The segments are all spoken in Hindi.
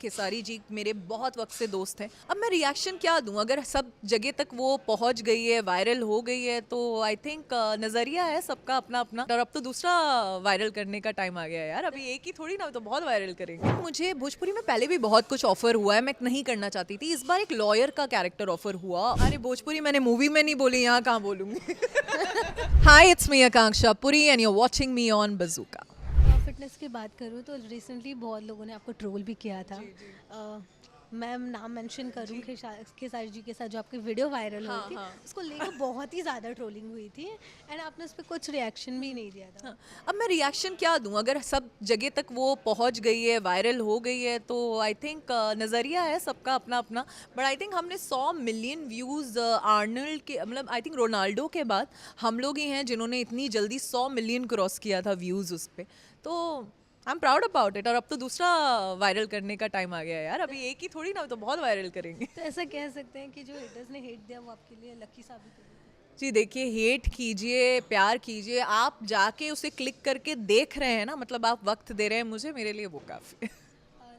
खेसारी जी मेरे बहुत वक्त से दोस्त हैं। अब मैं रिएक्शन क्या दूं, अगर सब जगह तक वो पहुंच गई है, वायरल हो गई है, तो आई थिंक नजरिया है सबका अपना अपना। और अब तो दूसरा वायरल करने का टाइम आ गया है यार, अभी एक ही थोड़ी ना, तो बहुत वायरल करेंगे। मुझे भोजपुरी में पहले भी बहुत कुछ ऑफर हुआ है, मैं नहीं करना चाहती थी। इस बार एक लॉयर का कैरेक्टर ऑफर हुआ। अरे भोजपुरी मैंने मूवी में नहीं बोली, यहाँ कहाँ बोलूंगी। Hi, it's me Akanksha Puri and you are watching me on Bazooka. Fitness की बात करूँ तो रिसेंटली बहुत लोगों ने आपको ट्रोल भी किया था। मैं नाम मेंशन करूँ खेसारी जी के साथ जो आपकी वीडियो वायरल हुई हाँ थी, हाँ उसको लेकर बहुत ही ज़्यादा ट्रोलिंग हुई थी एंड आपने उस पर कुछ रिएक्शन भी नहीं दिया था। हाँ। अब मैं रिएक्शन क्या दूं, अगर सब जगह तक वो पहुंच गई है, वायरल हो गई है, तो आई थिंक नज़रिया है सबका अपना अपना। बट आई थिंक हमने 100 मिलियन व्यूज़ आर्नल्ड के, मतलब आई थिंक रोनाल्डो के बाद हम लोग ही हैं जिन्होंने इतनी जल्दी 100 मिलियन क्रॉस किया था व्यूज़ उस पर। तो I am proud about it. और अब तो दूसरा वायरल करने का टाइम आ गया है यार, अभी एक ही थोड़ी ना, तो बहुत वायरल करेंगे। तो ऐसा कह सकते हैं कि जो हेटर्स ने हेट दिया वो आपके लिए लकी साबित हुई। जी देखिए, हेट कीजिए, प्यार कीजिए, आप जाके उसे क्लिक करके देख रहे हैं ना, मतलब आप वक्त दे रहे हैं मुझे, मेरे लिए वो काफ़ी है।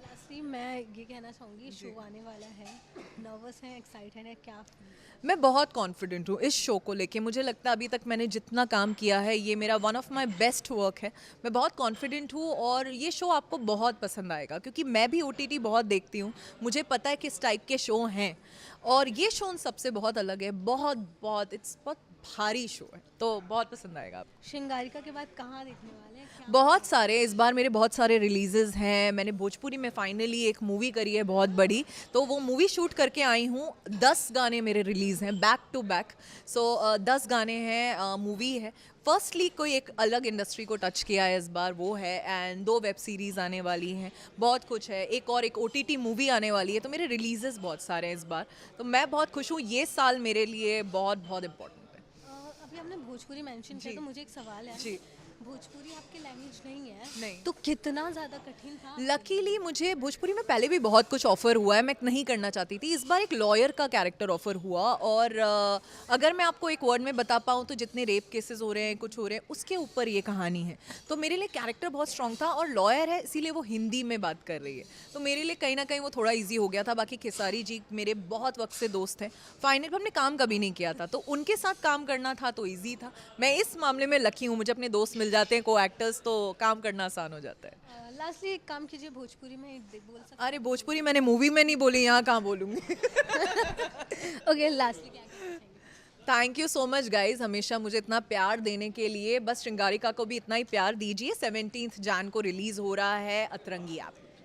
लास्टली मैं ये कहना चाहूँगी, शो आने वाला है, नर्वस हैं, एक्साइटेड है, क्या feel? मैं बहुत कॉन्फिडेंट हूँ इस शो को लेके। मुझे लगता है अभी तक मैंने जितना काम किया है, ये मेरा one of my best work है। मैं बहुत कॉन्फिडेंट हूँ और ये शो आपको बहुत पसंद आएगा, क्योंकि मैं भी ओटीटी बहुत देखती हूँ। मुझे पता है किस टाइप के शो हैं, और ये शो उन सबसे बहुत अलग है। बहुत बहुत इट्स बहुत भारी शो है, तो बहुत पसंद आएगा आपको। श्रृंगारिका के बाद कहाँ देखने वाले हैं, क्या? बहुत सारे, इस बार मेरे बहुत सारे रिलीजेस हैं। मैंने भोजपुरी में फाइनली एक मूवी करी है बहुत बड़ी, तो वो मूवी शूट करके आई हूँ। 10 गाने मेरे रिलीज़ हैं बैक टू बैक। सो 10 गाने हैं, मूवी है। फर्स्टली कोई एक अलग इंडस्ट्री को टच किया है इस बार, वो है। एंड 2 वेब सीरीज़ आने वाली हैं, बहुत कुछ है। एक ओटीटी मूवी आने वाली है। तो मेरे रिलीजेस बहुत सारे हैं इस बार, तो मैं बहुत खुश हूँ। ये साल मेरे लिए बहुत बहुत इम्पोर्टेंट है। अभी आपने भोजपुरी मेंशन किया जी तो मुझे एक सवाल है। जी। भोजपुरी आपकी लैंग्वेज नहीं है, नहीं, तो कितना ज़्यादा कठिन था आपके लिए? लकीली मुझे भोजपुरी में पहले भी बहुत कुछ ऑफर हुआ है, मैं नहीं करना चाहती थी। इस बार एक लॉयर का कैरेक्टर ऑफर हुआ, और अगर मैं आपको एक वर्ड में बता पाऊँ तो जितने रेप केसेस हो रहे हैं, कुछ हो रहे हैं, उसके ऊपर ये कहानी है। तो मेरे लिए कैरेक्टर बहुत स्ट्रांग था, और लॉयर है इसीलिए वो हिंदी में बात कर रही है, तो मेरे लिए कहीं ना कहीं वो थोड़ा ईजी हो गया था। बाकी खेसारी जी मेरे बहुत वक्त से दोस्त हैं, फाइनल पर हमने काम कभी नहीं किया था, तो उनके साथ काम करना था तो ईजी था। मैं इस मामले में लकी हूँ, मुझे अपने दोस्त मिल जाते हैं, को एक्टर्स, तो काम करना आसान हो जाता है। लास्टली एक काम कीजिए, भोजपुरी में बोल अरे सकते भोजपुरी मैंने मूवी में नहीं बोली, यहाँ कहाँ बोलूँगी। हैं? ओके, लास्टली क्या कहना चाहेंगे? Thank you so much guys, हमेशा मुझे इतना प्यार देने के लिए। बस श्रृंगारिका को भी इतना ही प्यार दीजिए। 17 जान को रिलीज हो रहा है अतरंगी ऐप।